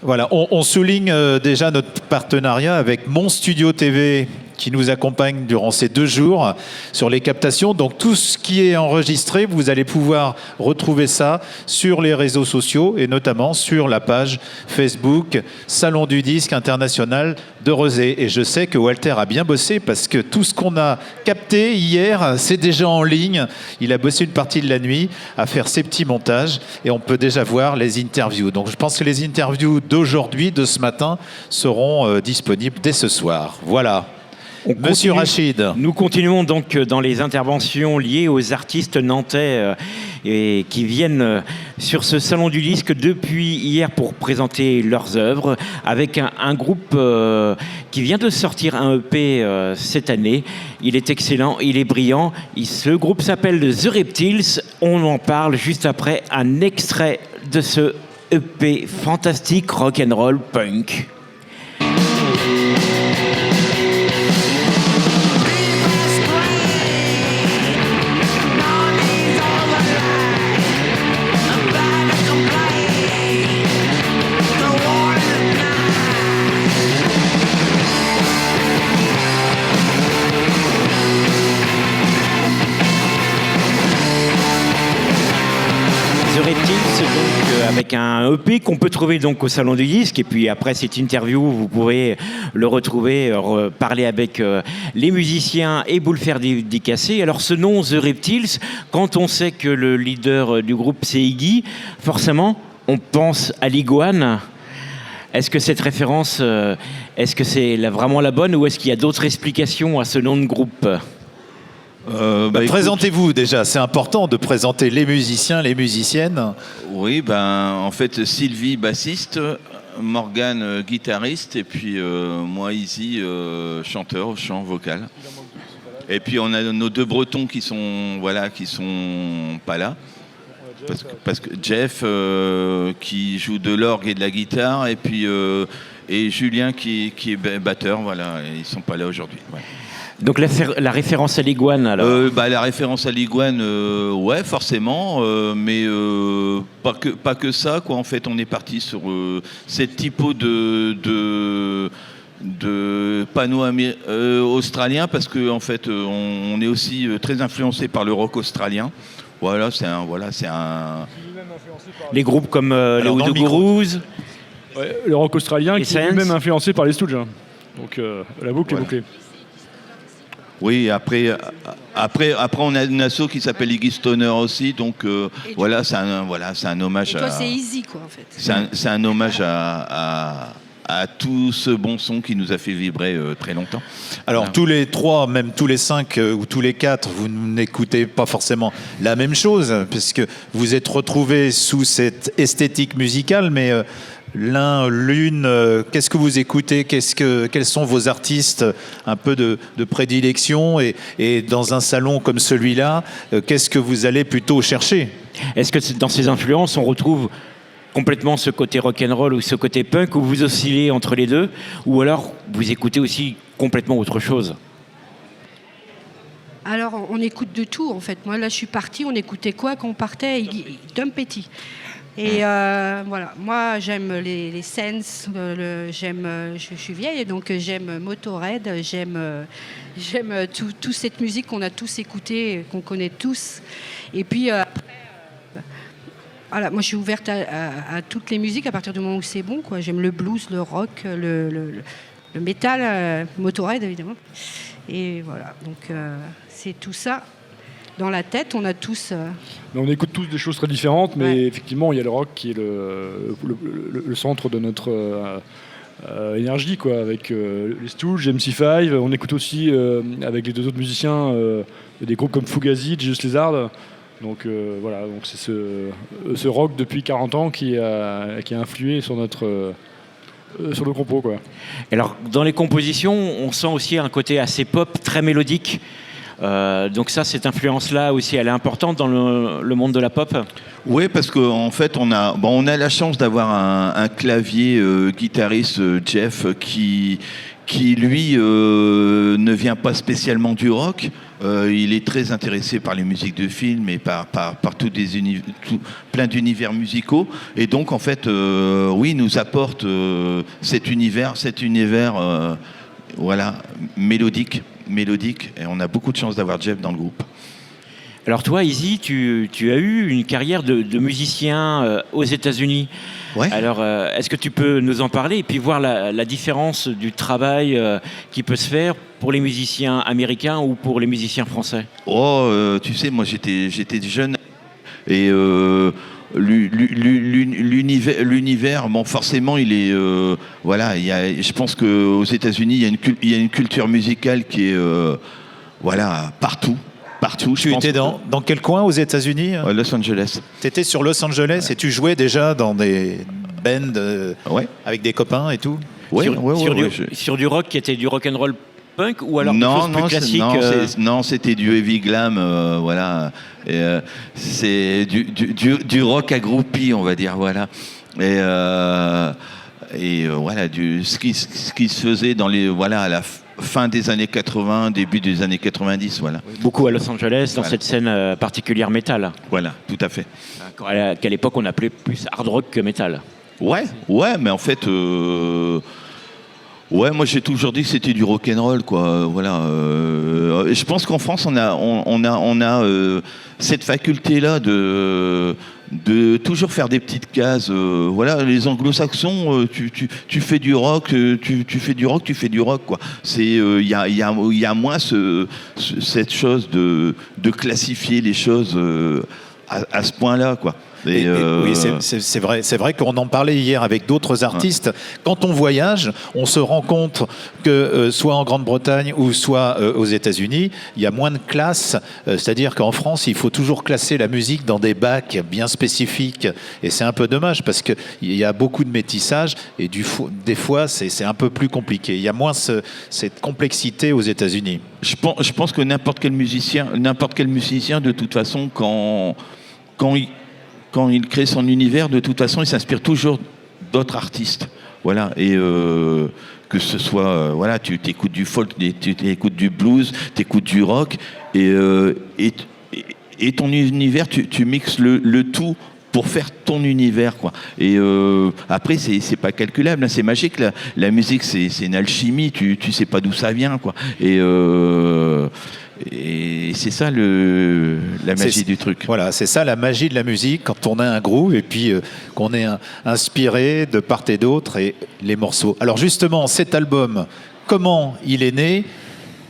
Voilà, on souligne déjà notre partenariat avec Mon Studio TV qui nous accompagne durant ces 2 jours sur les captations. Donc tout ce qui est enregistré, vous allez pouvoir retrouver ça sur les réseaux sociaux et notamment sur la page Facebook Salon du Disque International de Rezé. Et je sais que Walter a bien bossé parce que tout ce qu'on a capté hier, c'est déjà en ligne. Il a bossé une partie de la nuit à faire ses petits montages et on peut déjà voir les interviews. Donc je pense que les interviews d'aujourd'hui, de ce matin, seront disponibles dès ce soir. Voilà. Monsieur Rachid. Nous continuons donc dans les interventions liées aux artistes nantais et qui viennent sur ce salon du disque depuis hier pour présenter leurs œuvres avec un groupe qui vient de sortir un EP cette année. Il est excellent, il est brillant. Ce groupe s'appelle The Reptiles. On en parle juste après un extrait de ce EP fantastique rock'n'roll punk. Avec un EP qu'on peut trouver donc au Salon du Disque, et puis après cette interview vous pourrez le retrouver, parler avec les musiciens et vous le faire dédicacer. Alors ce nom The Reptiles, quand on sait que le leader du groupe c'est Iggy, forcément on pense à l'iguane. Est-ce que cette référence, est-ce que c'est vraiment la bonne ou est-ce qu'il y a d'autres explications à ce nom de groupe ? Présentez-vous déjà, c'est important de présenter les musiciens, les musiciennes. Oui, en fait Sylvie bassiste, Morgane guitariste et puis moi Izzy chanteur au chant vocal. Et puis on a nos 2 Bretons qui sont pas là. Parce que Jeff qui joue de l'orgue et de la guitare et puis et Julien qui est batteur, voilà, ils sont pas là aujourd'hui. Ouais. Donc la référence à l'iguane alors La référence à l'iguane, ouais forcément, mais pas que ça quoi. En fait, on est parti sur cette typo de panneau australien parce que en fait on est aussi très influencé par le rock australien. Voilà, c'est un. Les groupes comme les Udugurus. Ouais, le rock australien qui est lui-même influencé par les Stooges. Hein. Donc la boucle est bouclée. Oui, après on a une asso qui s'appelle Iggy Stoner aussi, donc c'est un hommage. Et toi, c'est Easy quoi en fait. C'est un hommage à tout ce bon son qui nous a fait vibrer très longtemps. Alors tous les 3, même tous les 5 ou tous les 4, vous n'écoutez pas forcément la même chose, puisque vous êtes retrouvés sous cette esthétique musicale, mais l'une, qu'est-ce que vous écoutez, quels sont vos artistes un peu de prédilection et dans un salon comme celui-là, qu'est-ce que vous allez plutôt chercher ? Est-ce que dans ces influences, on retrouve complètement ce côté rock'n'roll ou ce côté punk, où vous oscillez entre les deux, ou alors vous écoutez aussi complètement autre chose ? Alors, on écoute de tout, en fait. Moi, là, je suis partie, on écoutait quoi quand on partait ? Tom Petty. Et voilà, moi, j'aime les Sense, je suis vieille, donc j'aime Motorhead, j'aime toute cette musique qu'on a tous écoutée, qu'on connaît tous. Et puis... voilà, moi je suis ouverte à toutes les musiques à partir du moment où c'est bon, quoi. J'aime le blues, le rock, le métal, Motorhead évidemment. Et voilà, donc c'est tout ça dans la tête. On a tous. On écoute tous des choses très différentes, mais ouais. Effectivement il y a le rock qui est le centre de notre énergie, quoi. Avec les Stooges, MC5. On écoute aussi avec les 2 autres musiciens des groupes comme Fugazi, Jesus Lizard. Donc voilà, donc c'est ce rock depuis 40 ans qui a influé sur nos compos, quoi. Alors dans les compositions, on sent aussi un côté assez pop, très mélodique. Donc ça, cette influence-là aussi, elle est importante dans le monde de la pop. Oui, parce qu'en fait, on a la chance d'avoir un clavier guitariste Jeff qui qui lui ne vient pas spécialement du rock. Il est très intéressé par les musiques de films et par plein d'univers musicaux. Et donc, en fait, oui, il nous apporte cet univers voilà, mélodique. Et on a beaucoup de chance d'avoir Jeff dans le groupe. Alors toi, Izzy, tu as eu une carrière de musicien aux États-Unis. Ouais. Alors, est-ce que tu peux nous en parler et puis voir la différence du travail qui peut se faire pour les musiciens américains ou pour les musiciens français? Tu sais, moi j'étais jeune et l'univers, bon, forcément, il est voilà. Je pense qu'aux États-Unis, il y a une culture musicale qui est voilà partout. Tu étais dans quel coin aux États-Unis? Los Angeles. Tu étais sur Los Angeles et tu jouais déjà dans des bands avec des copains et tout? Sur du rock qui était du rock and roll punk ou alors quelque chose plus classique? Non, c'était du heavy glam, voilà. C'est du rock accroupi, on va dire, voilà. Et voilà, ce qui se faisait dans à la fin des années 80, début des années 90, voilà. Beaucoup à Los Angeles, dans cette scène particulière métal. Voilà, tout à fait. Qu'à l'époque, on appelait plus hard rock que métal. Ouais, mais en fait... moi j'ai toujours dit que c'était du rock'n'roll, quoi. Voilà. Je pense qu'en France on a cette faculté-là de toujours faire des petites cases. Voilà, les Anglo-Saxons, tu fais du rock, tu fais du rock, quoi. C'est il y a moins cette chose de classifier les choses à ce point-là, quoi. Oui, c'est vrai qu'on en parlait hier avec d'autres artistes. Quand on voyage, on se rend compte que soit en Grande-Bretagne ou soit aux États-Unis, il y a moins de classes. C'est-à-dire qu'en France, il faut toujours classer la musique dans des bacs bien spécifiques. Et c'est un peu dommage parce qu'il y a beaucoup de métissage et des fois, c'est un peu plus compliqué. Il y a moins cette complexité aux États-Unis. Je pense que n'importe quel musicien, de toute façon, quand il crée son univers, de toute façon, il s'inspire toujours d'autres artistes. Voilà. Et que ce soit, voilà, tu écoutes du folk, tu écoutes du blues, tu écoutes du rock, et ton univers, tu mixes le tout pour faire ton univers, quoi. Et après, c'est pas calculable, hein, c'est magique. La musique, c'est une alchimie, tu sais pas d'où ça vient, quoi. Et c'est ça la magie du truc. Voilà, c'est ça la magie de la musique, quand on a un groove et puis qu'on est inspiré de part et d'autre et les morceaux. Alors justement, cet album, comment il est né?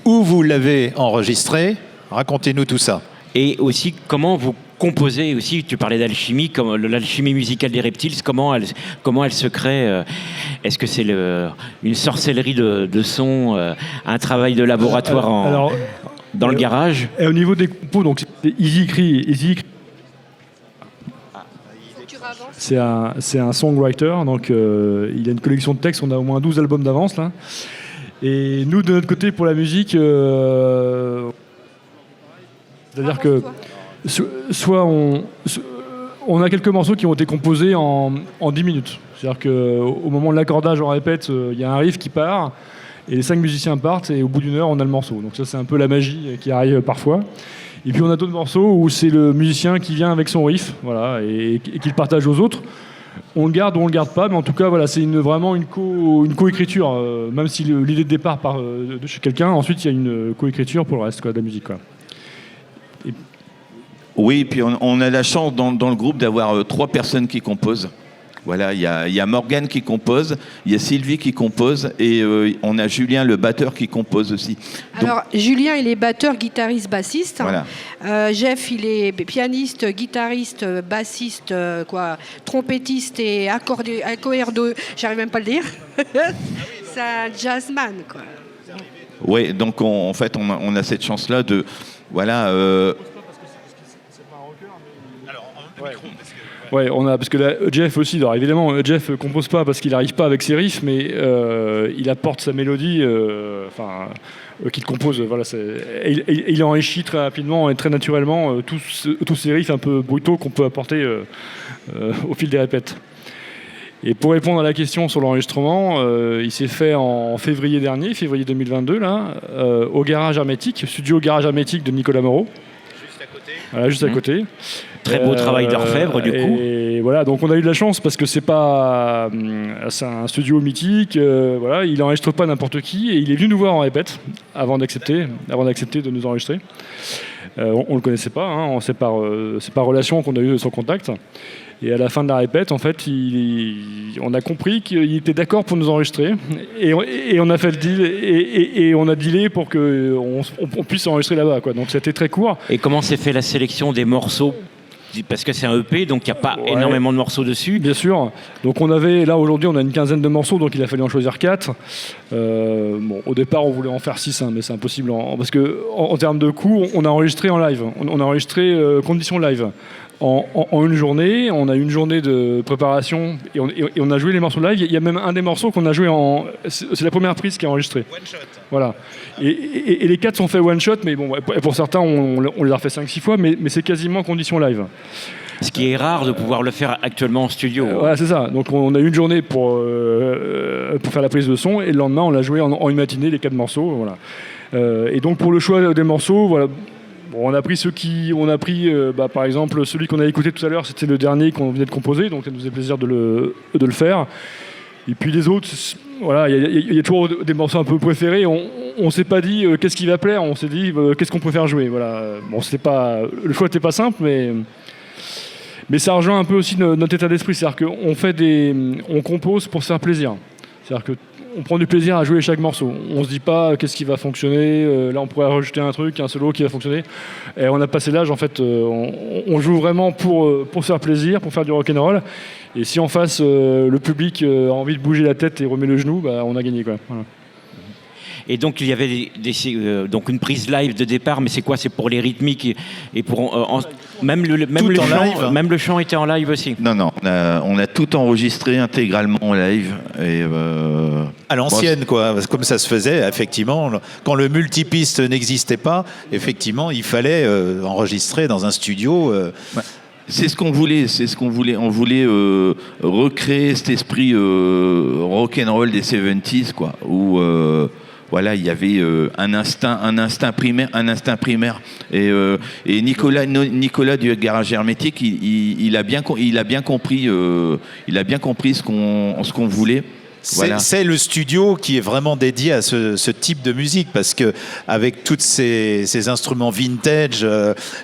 Où vous l'avez enregistré? Racontez-nous tout ça. Et aussi, comment vous composez aussi, tu parlais d'alchimie, comme l'alchimie musicale des Reptiles, comment elle se crée? Est-ce que c'est une sorcellerie de son, un travail de laboratoire dans le garage? Et au niveau des compos, donc Izzy écrit. C'est un songwriter, donc il a une collection de textes, on a au moins 12 albums d'avance là. Et nous, de notre côté, pour la musique, c'est-à-dire que soit on a quelques morceaux qui ont été composés en 10 minutes. C'est-à-dire qu'au moment de l'accordage, on répète, il y a un riff qui part, et les 5 musiciens partent, et au bout d'une heure, on a le morceau. Donc ça, c'est un peu la magie qui arrive parfois. Et puis on a d'autres morceaux où c'est le musicien qui vient avec son riff, voilà, et qui le partage aux autres. On le garde ou on le garde pas, mais en tout cas, voilà, c'est vraiment une coécriture. Même si l'idée de départ part de chez quelqu'un, ensuite il y a une coécriture pour le reste, quoi, de la musique, quoi. Oui, puis on a la chance dans le groupe d'avoir 3 personnes qui composent. Voilà, il y a Morgane qui compose, il y a Sylvie qui compose, et on a Julien, le batteur, qui compose aussi. Alors, Julien, il est batteur, guitariste, bassiste. Voilà. Jeff, il est pianiste, guitariste, bassiste, trompettiste et accordo, j'arrive même pas à le dire. C'est un jazzman, quoi. Oui, donc en fait, on a cette chance-là de... Voilà... Ouais, parce que là, Jeff aussi, alors évidemment, Jeff compose pas parce qu'il n'arrive pas avec ses riffs, mais il apporte sa mélodie, qu'il compose. Voilà, il enrichit très rapidement et très naturellement tous ces riffs un peu brutaux qu'on peut apporter au fil des répètes. Et pour répondre à la question sur l'enregistrement, il s'est fait en février dernier, février 2022, là, au Garage Hermétique, studio Garage Hermétique de Nicolas Moreau. Juste à côté. Voilà, juste à côté. Très beau travail d'orfèvre, du coup. Et voilà, donc on a eu de la chance parce que c'est un studio mythique. Voilà, il n'enregistre pas n'importe qui et il est venu nous voir en répète avant d'accepter de nous enregistrer. On ne le connaissait pas, hein, c'est par relation qu'on a eu son contact. Et à la fin de la répète, en fait, on a compris qu'il était d'accord pour nous enregistrer. Et on a fait le deal et on a dealé pour qu'on puisse enregistrer là-bas, quoi. Donc c'était très court. Et comment s'est fait la sélection des morceaux ? Parce que c'est un EP, donc il n'y a pas énormément de morceaux dessus. Bien sûr. Donc aujourd'hui, on a une quinzaine de morceaux, donc il a fallu en choisir 4. Au départ, on voulait en faire 6, hein, mais c'est impossible. Parce qu'en termes de coût, on a enregistré en live. On a enregistré conditions live. En une journée, on a eu une journée de préparation et on a joué les morceaux live. Il y a même un des morceaux qu'on a joué c'est la première prise qui est enregistrée. One shot. Voilà. Et les 4 sont faits one shot, mais bon, pour certains, on les a refait 5-6 fois, mais c'est quasiment condition live. Ce qui est rare de pouvoir le faire actuellement en studio. Voilà, c'est ça. Donc on a eu une journée pour faire la prise de son et le lendemain, on l'a joué en une matinée, les 4 morceaux. Voilà. Et donc pour le choix des morceaux, voilà. On a pris par exemple, celui qu'on a écouté tout à l'heure, c'était le dernier qu'on venait de composer, donc ça nous faisait plaisir de le faire. Et puis les autres, voilà, il y a toujours des morceaux un peu préférés. On s'est pas dit qu'est-ce qui va plaire, on s'est dit qu'est-ce qu'on préfère jouer. Voilà. Bon, le choix n'était pas simple, mais ça rejoint un peu aussi notre état d'esprit, c'est-à-dire qu'on compose pour se faire plaisir. C'est-à-dire que on prend du plaisir à jouer chaque morceau. On se dit pas qu'est-ce qui va fonctionner. Là, on pourrait rajouter un truc, un solo qui va fonctionner. Et on a passé l'âge, en fait, on joue vraiment pour se faire plaisir, pour faire du rock'n'roll. Et si en face, le public a envie de bouger la tête et remet le genou, on a gagné, quoi. Voilà. Et donc il y avait donc une prise live de départ, mais c'est quoi ? C'est pour les rythmiques et pour même le chant était en live aussi. Non, on a tout enregistré intégralement en live. Et, à l'ancienne, quoi, comme ça se faisait, effectivement. Quand le multipiste n'existait pas, effectivement, il fallait enregistrer dans un studio. Ouais. C'est ce qu'on voulait. On voulait recréer cet esprit rock'n'roll des 70s, quoi, où voilà, il y avait un instinct primaire. Et Nicolas du Garage Hermétique, il a bien compris ce qu'on voulait. Voilà. C'est le studio qui est vraiment dédié à ce type de musique, parce que avec tous ces instruments vintage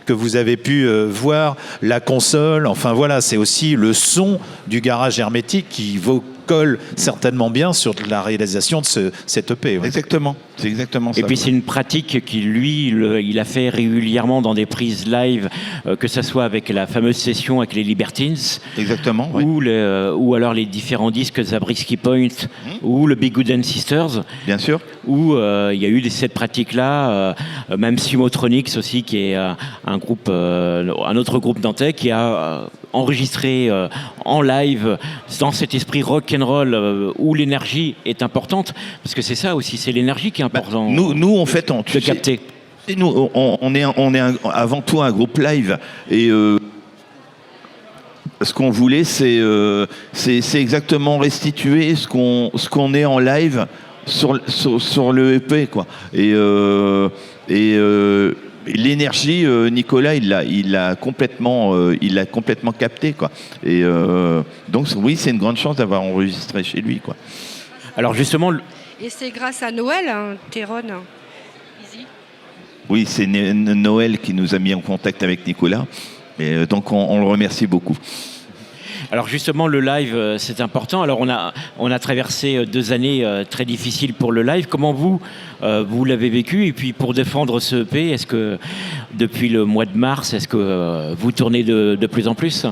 que vous avez pu voir, la console, enfin voilà, c'est aussi le son du Garage Hermétique qui colle certainement bien sur la réalisation de cet EP. Ouais. Exactement, c'est exactement ça. Et puis c'est une pratique qui, lui, il a fait régulièrement dans des prises live, que ce soit avec la fameuse session avec les Libertines, exactement, oui. ou alors les différents disques Zabriskie Point, ou le Big Good and Sisters. Bien sûr. Où il y a eu cette pratique-là, même Sumotronics aussi, qui est un autre groupe nantais, qui a enregistré en live dans cet esprit rock'n'roll où l'énergie est importante, parce que c'est ça aussi, c'est l'énergie qui est importante. Nous en fait, de capter. Nous, on est avant tout un groupe live, et ce qu'on voulait, c'est exactement restituer ce qu'on est en live sur le EP, quoi. Et l'énergie, Nicolas, il l'a complètement capté, quoi. Et donc oui, c'est une grande chance d'avoir enregistré chez lui, quoi. Alors justement, et c'est grâce à Noël, hein, Théron. Easy. Oui, c'est Noël qui nous a mis en contact avec Nicolas, et donc on le remercie beaucoup. Alors justement, le live, c'est important. Alors on a traversé 2 années très difficiles pour le live. Comment vous l'avez vécu ? Et puis pour défendre ce EP, est-ce que depuis le mois de mars, est-ce que vous tournez de plus en plus ?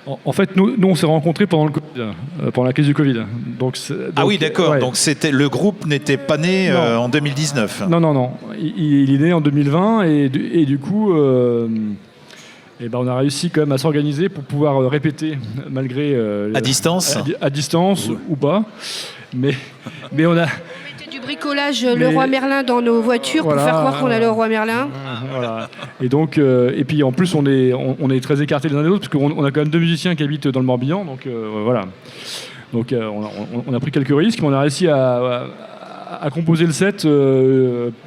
En fait, nous on s'est rencontrés pendant le Covid, pendant la crise du Covid. Ah oui, d'accord. Ouais. Donc le groupe n'était pas né en 2019. Non. Il est né en 2020 et du coup... on a réussi quand même à s'organiser pour pouvoir répéter malgré... à distance à distance ou pas. Mais on a... On mettait du bricolage Leroy Merlin dans nos voitures pour faire croire qu'on a le Leroy Merlin. Voilà. Et donc, et puis en plus, on est très écartés les uns des autres, parce qu'on a quand même 2 musiciens qui habitent dans le Morbihan, donc voilà. Donc on a pris quelques risques, mais on a réussi à composer le set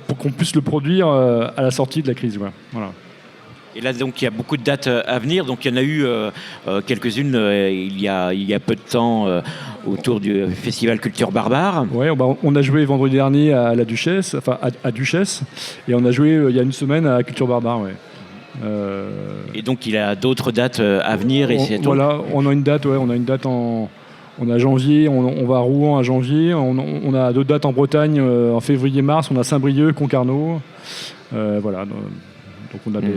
pour qu'on puisse le produire à la sortie de la crise. Voilà. Et là, donc, il y a beaucoup de dates à venir. Donc, il y en a eu quelques-unes il y a peu de temps autour du Festival Culture Barbare. Ouais, on a joué vendredi dernier à la Duchesse, enfin à Duchesse, et on a joué il y a une semaine à Culture Barbare. Ouais. Et donc, il y a d'autres dates à venir. Voilà, on a une date, on a janvier, on va à Rouen à janvier, on a 2 dates en Bretagne en février-mars, on a Saint-Brieuc, Concarneau. Voilà, donc on a des...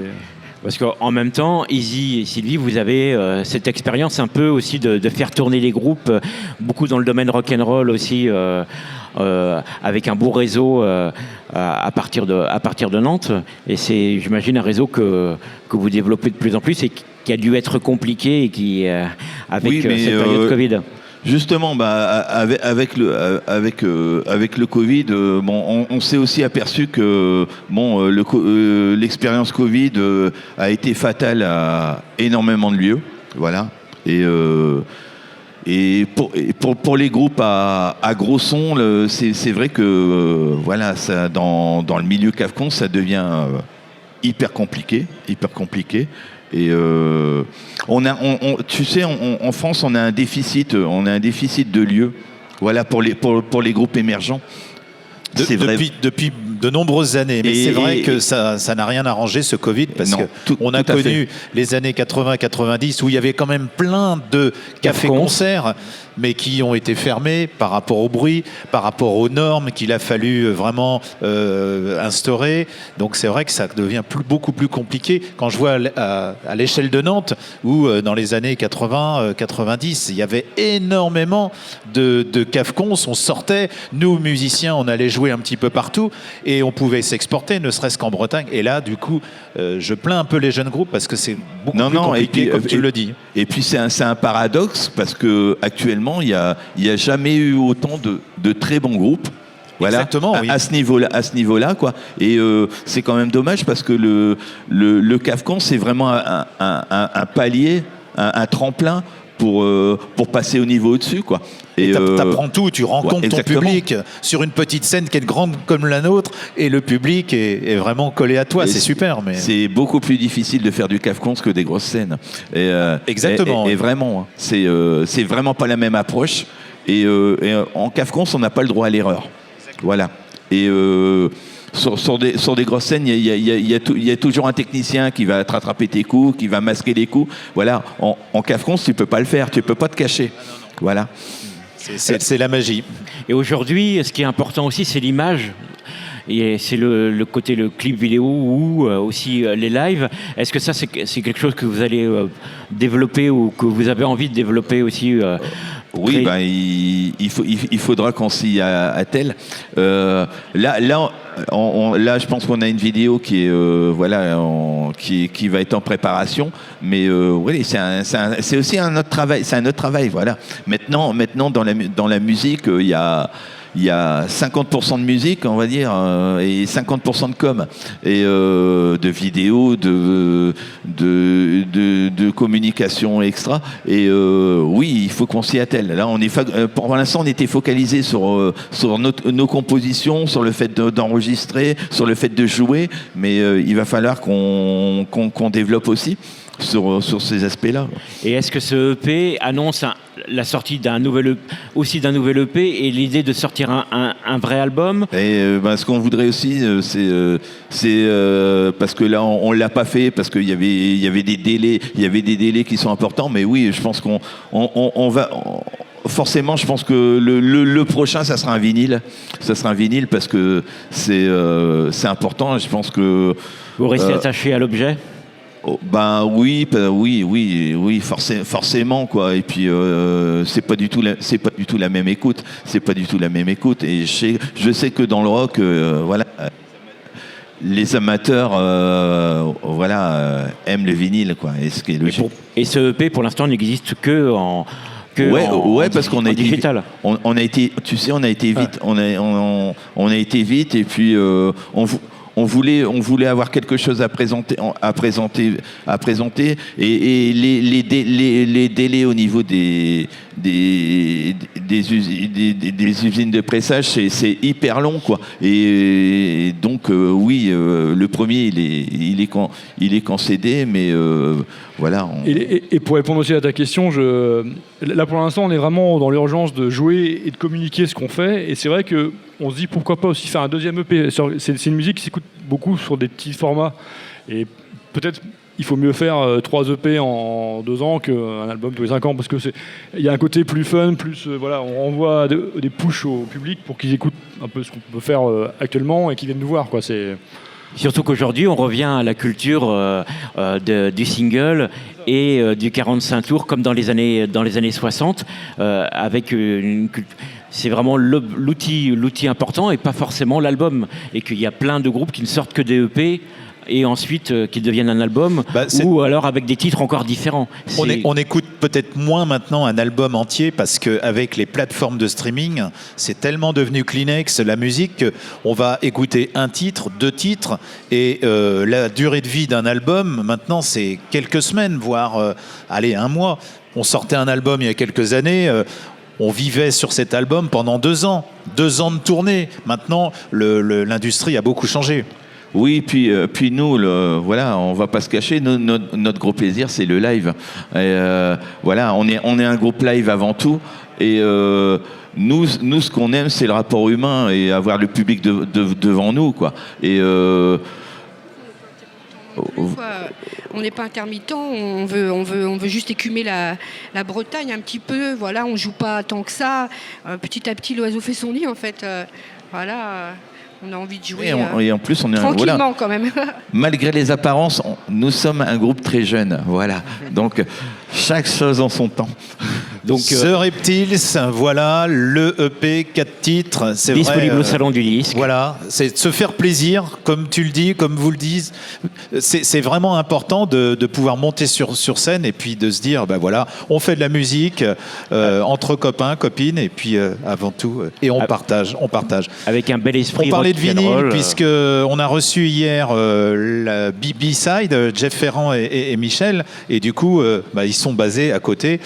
Parce qu'en même temps, Izzy et Sylvie, vous avez cette expérience un peu aussi de faire tourner les groupes, beaucoup dans le domaine rock'n'roll aussi, avec un beau réseau à partir de Nantes. Et c'est, j'imagine, un réseau que vous développez de plus en plus et qui a dû être compliqué et qui, avec cette période de Covid. Justement, avec le Covid, on s'est aussi aperçu que l'expérience Covid a été fatale à énormément de lieux, voilà. Et pour les groupes à gros son, c'est vrai que voilà, ça, dans le milieu Cafcon, ça devient hyper compliqué. Et tu sais, en France, on a un déficit de lieux. Voilà, pour les groupes émergents. Depuis de nombreuses années. Mais c'est vrai que ça n'a rien arrangé, ce Covid, parce qu'on a connu les années 80-90 où il y avait quand même plein de cafés-concerts, mais qui ont été fermés par rapport au bruit, par rapport aux normes qu'il a fallu vraiment instaurer. Donc c'est vrai que ça devient beaucoup plus compliqué. Quand je vois à l'échelle de Nantes, où dans les années 80-90, il y avait énormément de cafcons, on sortait, nous musiciens, on allait jouer un petit peu partout, et on pouvait s'exporter, ne serait-ce qu'en Bretagne. Et là, du coup, je plains un peu les jeunes groupes, parce que c'est beaucoup plus compliqué, comme tu le dis. Et puis c'est un paradoxe, parce qu'actuellement, il n'y a jamais eu autant de très bons groupes. Voilà, exactement, oui. à ce niveau-là, quoi. Et c'est quand même dommage, parce que le Cafcon, c'est vraiment un palier, un tremplin pour passer au niveau au-dessus, quoi. Et t'apprends tout, tu rencontres ton public sur une petite scène qui est grande comme la nôtre, et le public est vraiment collé à toi, c'est super. Mais c'est beaucoup plus difficile de faire du Cafcon que des grosses scènes. Exactement. Et vraiment, c'est vraiment pas la même approche. Et en Cafcon, on n'a pas le droit à l'erreur. Voilà. Et sur des grosses scènes, il y a toujours un technicien qui va te rattraper tes coups, qui va masquer les coups. Voilà. En Cafcon, tu peux pas le faire, tu peux pas te cacher. Voilà. C'est la magie. Et aujourd'hui, ce qui est important aussi, c'est l'image. Et c'est le côté le clip vidéo ou aussi les lives. Est-ce que ça, c'est quelque chose que vous allez développer ou que vous avez envie de développer aussi Oui, il faudra qu'on s'y attelle. Là, je pense qu'on a une vidéo qui est qui va être en préparation. Mais oui, c'est aussi un autre travail. C'est un autre travail, voilà. Maintenant, dans la musique, il y a 50% de musique, on va dire, et 50% de com, et de vidéos, de communication extra. Et oui, il faut qu'on s'y attelle. Là, pour l'instant, on était focalisé sur nos compositions, sur le fait d'enregistrer, sur le fait de jouer, mais il va falloir qu'on développe aussi sur ces aspects-là. Et est-ce que ce EP annonce la sortie d'un nouvel EP et l'idée de sortir un vrai album? Et ce qu'on voudrait aussi, c'est parce que là on l'a pas fait parce qu'il y avait des délais qui sont importants. Mais oui, je pense qu'on va forcément, je pense que le prochain, ça sera un vinyle. Ça sera un vinyle parce que c'est important. Je pense que vous restez attaché à l'objet. Oui, forcément, quoi. Et puis c'est pas du tout la même écoute. C'est pas du tout la même écoute. Et je sais que dans le rock, voilà, les amateurs, aiment le vinyle, quoi. Et ce qui est logique. Et ce EP, pour l'instant, n'existe que que parce qu'on a été digital. On a été, tu sais, on a été vite, on a été vite et puis on voulait avoir quelque chose à présenter et les délais au niveau des usines de pressage, c'est hyper long, quoi. Et donc oui, le premier il est qu'en CD, mais voilà. Et pour répondre aussi à ta question, là pour l'instant on est vraiment dans l'urgence de jouer et de communiquer ce qu'on fait, et c'est vrai que on se dit pourquoi pas aussi faire un deuxième EP. C'est une musique qui s'écoute beaucoup sur des petits formats, et peut-être il faut mieux faire 3 EP en 2 ans qu'un album tous les 5 ans, parce que il y a un côté plus fun, plus voilà, on renvoie des pushs au public pour qu'ils écoutent un peu ce qu'on peut faire actuellement et qu'ils viennent nous voir, quoi. Surtout qu'aujourd'hui, on revient à la culture du single et du 45 tours comme dans les années 60, avec c'est vraiment l'outil important et pas forcément l'album. Et qu'il y a plein de groupes qui ne sortent que des EP et ensuite qui deviennent un album, ou alors avec des titres encore différents. On écoute peut-être moins maintenant un album entier, parce qu'avec les plateformes de streaming, c'est tellement devenu Kleenex, la musique, qu'on va écouter un titre, 2 titres, et la durée de vie d'un album, maintenant, c'est quelques semaines, voire, 1 mois. On sortait un album il y a quelques années... on vivait sur cet album pendant 2 ans. 2 ans de tournée. Maintenant, l'industrie a beaucoup changé. Oui, puis nous, voilà, on va pas se cacher, notre gros plaisir, c'est le live. Et, voilà, on est un groupe live avant tout. Et nous, ce qu'on aime, c'est le rapport humain et avoir le public devant nous, quoi. Et on n'est pas intermittent, on veut juste écumer la Bretagne un petit peu. Voilà, on joue pas tant que ça. Petit à petit, l'oiseau fait son nid, en fait. Voilà. On a envie de jouer et en plus, on est tranquillement quand même. Malgré les apparences, nous sommes un groupe très jeune. Voilà. Donc, chaque chose en son temps. Donc, The Reptiles, voilà, le EP, 4 titres. C'est disponible vrai, au Salon du Disque. Voilà, c'est de se faire plaisir, comme tu le dis, comme vous le dites. C'est vraiment important de pouvoir monter sur scène et puis de se dire, ben voilà, on fait de la musique entre copains, copines, et puis avant tout, et on partage. Avec un bel esprit. On parlait de vinyle, puisqu'on a reçu hier la B-Side, Jeff Ferrand et Michel, et du coup, ils sont basés à côté.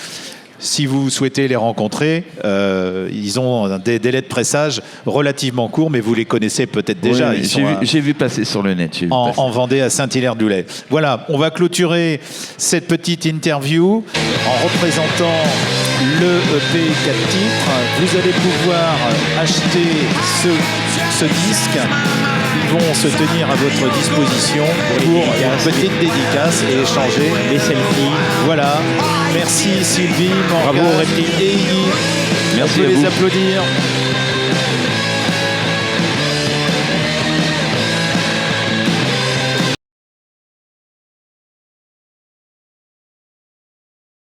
Si vous souhaitez les rencontrer, ils ont des délais de pressage relativement courts, mais vous les connaissez peut-être déjà. Oui, j'ai vu passer sur le net. En Vendée, à Saint-Hilaire-d'Oulay. Voilà, on va clôturer cette petite interview en représentant le EP 4 titres. Vous allez pouvoir acheter ce disque. Ils vont se tenir à votre disposition pour une petite dédicace et échanger des selfies. Voilà. Merci Sylvie, Morgane et Iggy. Merci on peut à les vous. applaudir.